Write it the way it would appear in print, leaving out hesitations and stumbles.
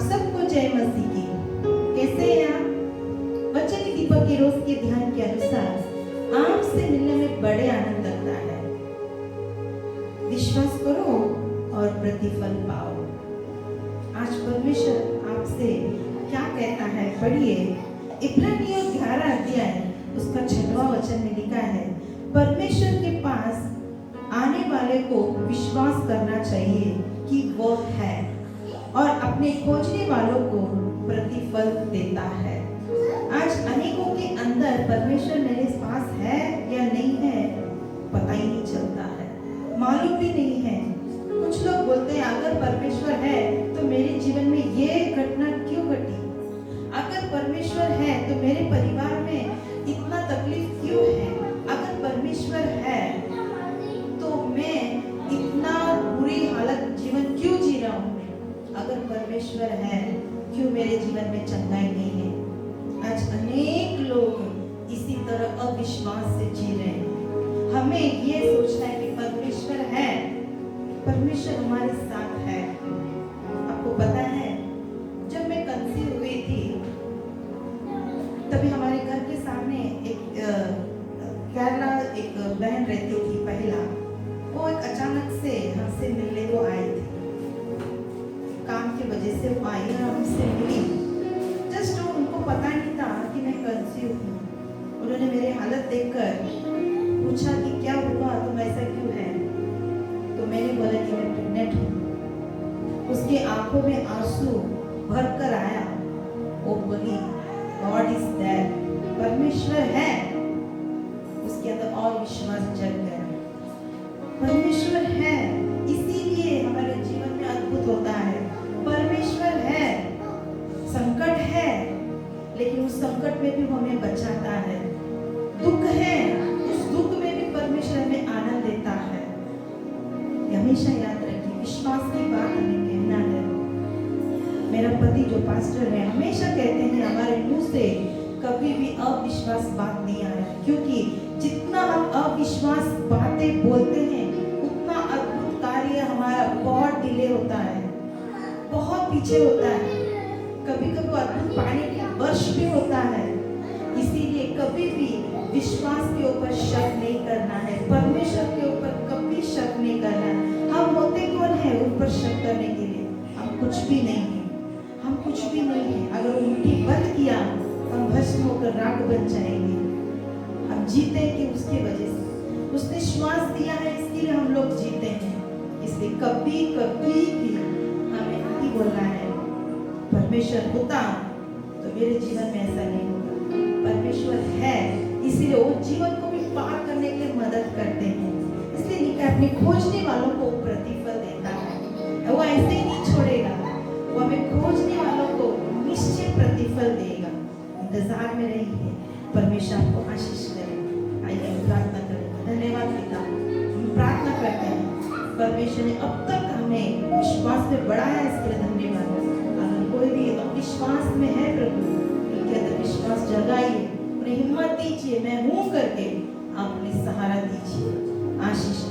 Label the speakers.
Speaker 1: सबको जय मसीह की। कैसे हैं आप? वचन दीपक के रोज के ध्यान के अनुसार आपसे मिलने में बड़े आनंद लगता है। विश्वास करो और प्रतिफल पाओ। आज परमेश्वर आपसे क्या कहता है, पढ़िए। इब्रानियों 11 अध्याय उसका 6वां वचन में लिखा है, परमेश्वर के पास आने वाले को विश्वास करना चाहिए कि वो है और अपने खोजने वालों को प्रतिफल देता है। आज अनेकों के अंदर परमेश्वर मेरे पास है या नहीं है पता ही नहीं चलता है, मालूम भी नहीं है। कुछ लोग बोलते हैं अगर परमेश्वर है तो मेरे जीवन में ये घटना क्यों घटी, अगर परमेश्वर है तो मेरे परिवार में इतना तकलीफ क्यों है, अगर परमेश्वर है तो मैं इतना बुरी हालत जीवन क्यों जी रहा हूँ, अगर परमेश्वर है क्यों मेरे जीवन में चंगाई नहीं है। आज अनेक लोग इसी तरह अविश्वास से जी रहे हैं। हमें ये सोचना है कि परमेश्वर है, परमेश्वर हमारे साथ है। आपको पता है जब मैं कंसीव हुई थी तभी हमारे घर के सामने एक केरला एक बहन रहती थी पहला, वो एक अचानक से हमसे मिलने को आई थी, काम की वजह से वो आई और हमसे मिली। जस्ट उनको पता नहीं था कि मैं कंसीव हूँ। उन्होंने मेरी हालत देखकर पूछा कि क्या हुआ, तुम ऐसा क्यों है, तो मैंने बोला कि मैं प्रेग्नेंट हूँ। उसकी आंखों में आंसू भर कर आया। वो बोली गॉड इज देयर, परमेश्वर है। उसके अंदर और विश्वास जग गया, परमेश्वर है, इसीलिए हमारे जीवन में अद्भुत होता है। परमेश्वर है, संकट है लेकिन उस संकट में भी वो हमें बचाता है, दुख है उस दुख में भी परमेश्वर हमें आनंद देता है। ये हमेशा याद रखिए, विश्वास की बात हमें कहना है। मेरा पति जो पास्टर है हमेशा कहते हैं हमारे मुंह से कभी भी अविश्वास बात नहीं आ रहा है, क्योंकि जितना हम अविश्वास बातें बोलते हैं उतना अद्भुत कार्य हमारा बहुत डिले होता है, बहुत पीछे होता है। कभी कभी अद्भुत पानी की वर्ष भी होता है। इसीलिए कभी भी विश्वास के ऊपर शक नहीं करना है, परमेश्वर के ऊपर कभी शक नहीं करना है। हम होते कौन है उन पर शक करने के लिए? हम कुछ भी नहीं है, हम कुछ भी नहीं है। अगर उल्टी बंद किया हम भस्म होकर राख बन जाएंगे। हम जीतेंगे उसकी वजह से, उसने श्वास दिया है इसके लिए हम लोग जीते हैं। इसलिए कभी कभी भी हमें नहीं बोलना है परमेश्वर होता तो मेरे जीवन में ऐसा नहीं होगा। परमेश्वर है इसीलिए वो जीवन को भी पार करने के लिए मदद करते हैं। इसलिए लिखा है अपने खोजने वालों को प्रतिफल देता है। वो ऐसे ही नहीं छोड़ेगा, वो हमें खोजने वालों को निश्चय प्रतिफल देगा। इंतजार में रहिए, परमेश्वर आपको आशीष करे। आइए हम प्रार्थना करें। धन्यवाद पिता, हम प्रार्थना करते हैं परमेश्वर ने अब तक हमें विश्वास में बढ़ाया, इसके लिए धन्यवाद। अगर कोई भी अविश्वास में है प्रभु, उनके अंदर विश्वास जगाइए, उन्हें हिम्मत दीजिए, मैं हूँ करके आप उन्हें सहारा दीजिए, आशीष